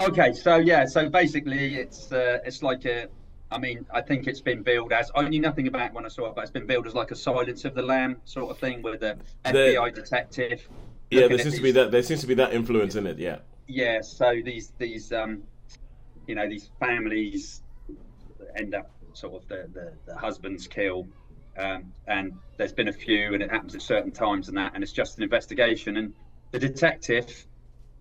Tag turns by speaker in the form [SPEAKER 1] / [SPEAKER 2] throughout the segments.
[SPEAKER 1] Okay, so basically, it's like a. I mean, I think it's been billed as. I knew nothing about it when I saw it, but it's been billed as like a Silence of the Lamb sort of thing, with the
[SPEAKER 2] The
[SPEAKER 1] FBI detective
[SPEAKER 2] Yeah,
[SPEAKER 1] looking at these.
[SPEAKER 2] there seems to be that influence in it. Yeah.
[SPEAKER 1] Yeah, so these families end up sort of the husbands kill, and there's been a few, and it happens at certain times and that, and it's just an investigation, and the detective.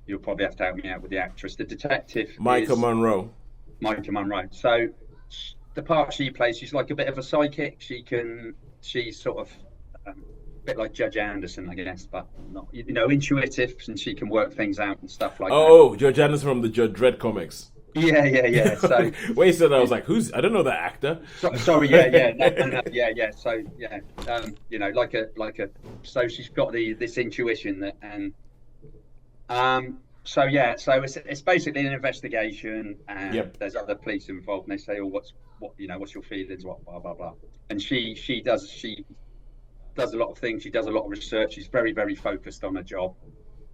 [SPEAKER 1] You'll probably have to help me out with the actress. The detective
[SPEAKER 2] Micah
[SPEAKER 1] is
[SPEAKER 2] Monroe.
[SPEAKER 1] Micah Munro. So the part she plays, she's like a bit of a psychic. She's sort of a bit like Judge Anderson, I guess, but not, intuitive, and she can work things out and stuff like that.
[SPEAKER 2] Oh, George Anderson from the Judge Dredd comics.
[SPEAKER 1] Yeah. So,
[SPEAKER 2] When you said that, I was like, "Who's? I don't know that actor."
[SPEAKER 1] sorry, yeah, no, yeah. So, yeah, like a. So she's got this intuition that, and so it's basically an investigation, and
[SPEAKER 2] Yep.
[SPEAKER 1] there's other police involved, and they say, "Oh, what's your feelings? What, blah blah blah." And she does a lot of things. She does a lot of research. She's very very focused on her job,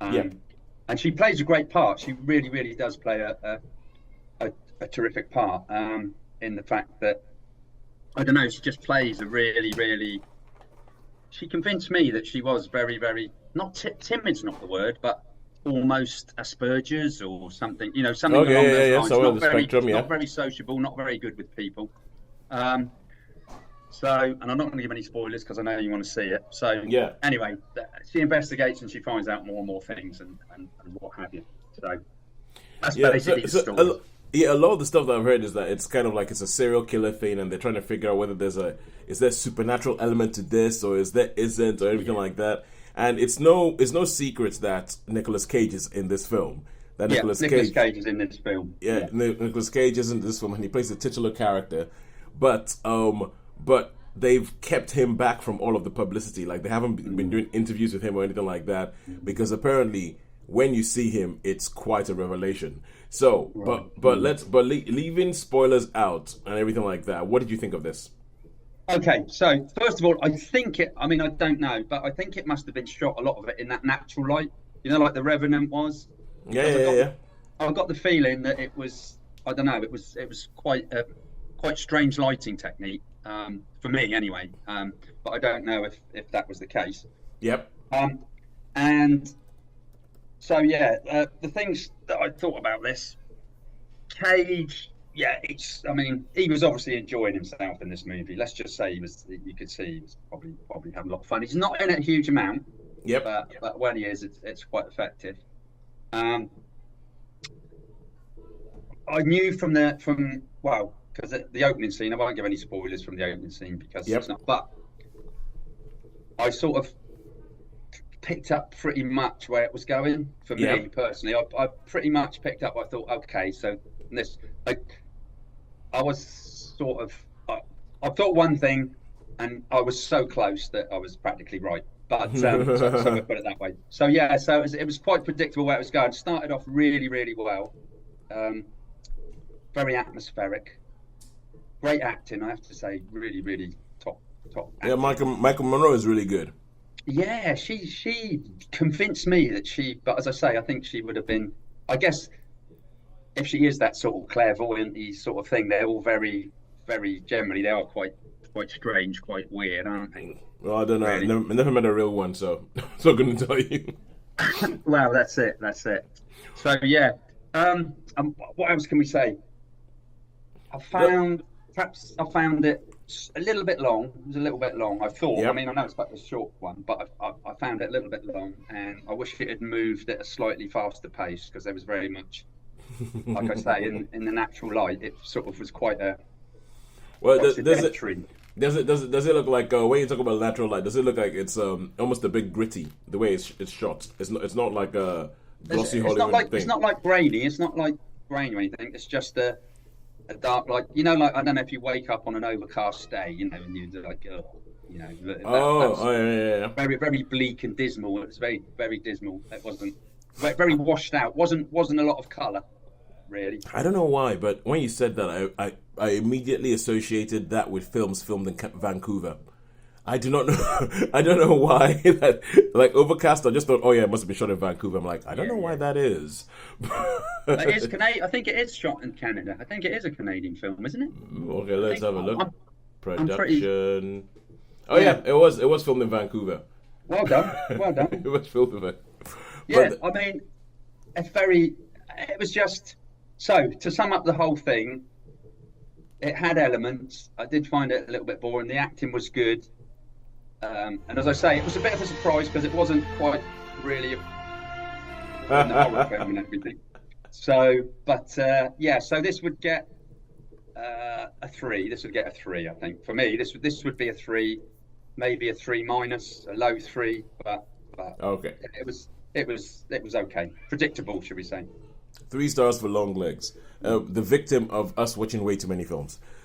[SPEAKER 2] Yep.
[SPEAKER 1] um, and she plays a great part. She really really does play a terrific part, in the fact that I don't know. She just plays a really really. She convinced me that she was very very not timid's not the word, but almost Asperger's or something, something
[SPEAKER 2] Okay.
[SPEAKER 1] along
[SPEAKER 2] Yeah. Yeah.
[SPEAKER 1] those
[SPEAKER 2] Yeah.
[SPEAKER 1] lines.
[SPEAKER 2] Somewhere on the spectrum. Yeah.
[SPEAKER 1] Not very sociable, not very good with people. Um, and I'm not going to give any spoilers because I know you want to see it. So
[SPEAKER 2] Yeah.
[SPEAKER 1] anyway, she investigates and she finds out more and more things and what have you. So that's
[SPEAKER 2] Yeah.
[SPEAKER 1] basically the story.
[SPEAKER 2] Yeah, a lot of the stuff that I've heard is that it's kind of like it's a serial killer thing, and they're trying to figure out whether is there supernatural element to this, or is there isn't, or anything
[SPEAKER 1] Yeah,
[SPEAKER 2] like that. And it's no secret that Nicolas Cage is in this film. That
[SPEAKER 1] yeah.
[SPEAKER 2] Nicolas
[SPEAKER 1] Nicolas
[SPEAKER 2] Cage,
[SPEAKER 1] Cage is in this film.
[SPEAKER 2] yeah,
[SPEAKER 1] Yeah,
[SPEAKER 2] Nicolas Cage is in this film, and he plays the titular character. But they've kept him back from all of the publicity. Like they haven't been doing interviews with him or anything like that, because apparently when you see him, it's quite a revelation. So,
[SPEAKER 1] right.
[SPEAKER 2] leaving spoilers out and everything like that, what did you think of this?
[SPEAKER 1] Okay, so first of all, I think it. I mean, I don't know, but I think it must have been shot a lot of it in that natural light. Like the Revenant was,
[SPEAKER 2] Yeah,
[SPEAKER 1] because
[SPEAKER 2] yeah, yeah, yeah.
[SPEAKER 1] I got the feeling that it was. I don't know. It was quite strange lighting technique, for me anyway. But I don't know if that was the case.
[SPEAKER 2] Yep.
[SPEAKER 1] Um, and so yeah, the things that I thought about this Cage, yeah, I mean, he was obviously enjoying himself in this movie. Let's just say he was. You could see he was probably having a lot of fun. He's not in it a huge amount,
[SPEAKER 2] Yep.
[SPEAKER 1] but when he is, it's quite effective. Um, I knew from well, because the opening scene. I won't give any spoilers from the opening scene because it's
[SPEAKER 2] Yep.
[SPEAKER 1] not. But I sort of picked up pretty much where it was going for me
[SPEAKER 2] Yep.
[SPEAKER 1] personally. I pretty much picked up. I thought, okay, so this, like, I was sort of, I thought one thing, and I was so close that I was practically right. But so we put it that way. So yeah, so it was quite predictable where it was going. Started off really, really well. Um, Very atmospheric. Great acting, I have to say. Really, really top
[SPEAKER 2] Yeah,
[SPEAKER 1] acting.
[SPEAKER 2] Michael Monroe is really good.
[SPEAKER 1] Yeah, she convinced me that but as I say, I think she would have been. I guess if she is that sort of clairvoyant sort of thing, they're all very, very generally they are quite strange, quite weird, aren't they?
[SPEAKER 2] Well, I don't know.
[SPEAKER 1] Really.
[SPEAKER 2] I never met a real one, so so I'm gonna tell you.
[SPEAKER 1] Well, that's it. That's it. So yeah. What else can we say?
[SPEAKER 2] Look,
[SPEAKER 1] Perhaps I found it a little bit long. It was a little bit long. I thought. I
[SPEAKER 2] yep.
[SPEAKER 1] mean, I know it's quite a short one, but I found it a little bit long, and I wish it had moved at a slightly faster pace because there was very much, like I say, in the natural light, it sort of was
[SPEAKER 2] Well,
[SPEAKER 1] quite
[SPEAKER 2] does it
[SPEAKER 1] sedimentary.
[SPEAKER 2] does it look like when you talk about lateral light? Does it look like it's almost a bit gritty the way it's shot? It's not like a
[SPEAKER 1] It's,
[SPEAKER 2] glossy
[SPEAKER 1] it's not
[SPEAKER 2] Hollywood
[SPEAKER 1] like it's
[SPEAKER 2] thing.
[SPEAKER 1] not like grainy. It's not like grainy or anything. It's just a dark light. Like I don't know if you wake up on an overcast day, and you're like, oh, that's
[SPEAKER 2] Oh, yeah, yeah, yeah.
[SPEAKER 1] very very bleak and dismal. It was very very dismal. It wasn't very washed out. Wasn't a lot of color really.
[SPEAKER 2] I don't know why, but when you said that, I immediately associated that with films filmed in Vancouver. I do not know. I don't know why that like Overcast. I just thought, oh yeah, it must have been shot in Vancouver. I'm like, I don't
[SPEAKER 1] Yeah,
[SPEAKER 2] know why
[SPEAKER 1] yeah.
[SPEAKER 2] that is.
[SPEAKER 1] It is Canadian. I think it is shot in Canada. I think it is a Canadian film, isn't it?
[SPEAKER 2] Okay,
[SPEAKER 1] I
[SPEAKER 2] let's
[SPEAKER 1] think
[SPEAKER 2] have a look.
[SPEAKER 1] I'm pretty.
[SPEAKER 2] Production. Oh
[SPEAKER 1] Yeah.
[SPEAKER 2] yeah, it was filmed in Vancouver.
[SPEAKER 1] Well done. Well done.
[SPEAKER 2] It was filmed in Vancouver.
[SPEAKER 1] Yeah.
[SPEAKER 2] But
[SPEAKER 1] I mean, it's very. It was just so to sum up the whole thing. It had elements. I did find it a little bit boring. The acting was good, and as I say, it was a bit of a surprise because it wasn't quite really in the horror film and everything. So, but yeah, so this would get a three. This would get a three, I think. For me, this would be a three, maybe a three minus, a low three, but
[SPEAKER 2] okay,
[SPEAKER 1] it was okay, predictable, should we say?
[SPEAKER 2] 3 stars for Longlegs. The victim of us watching way too many films.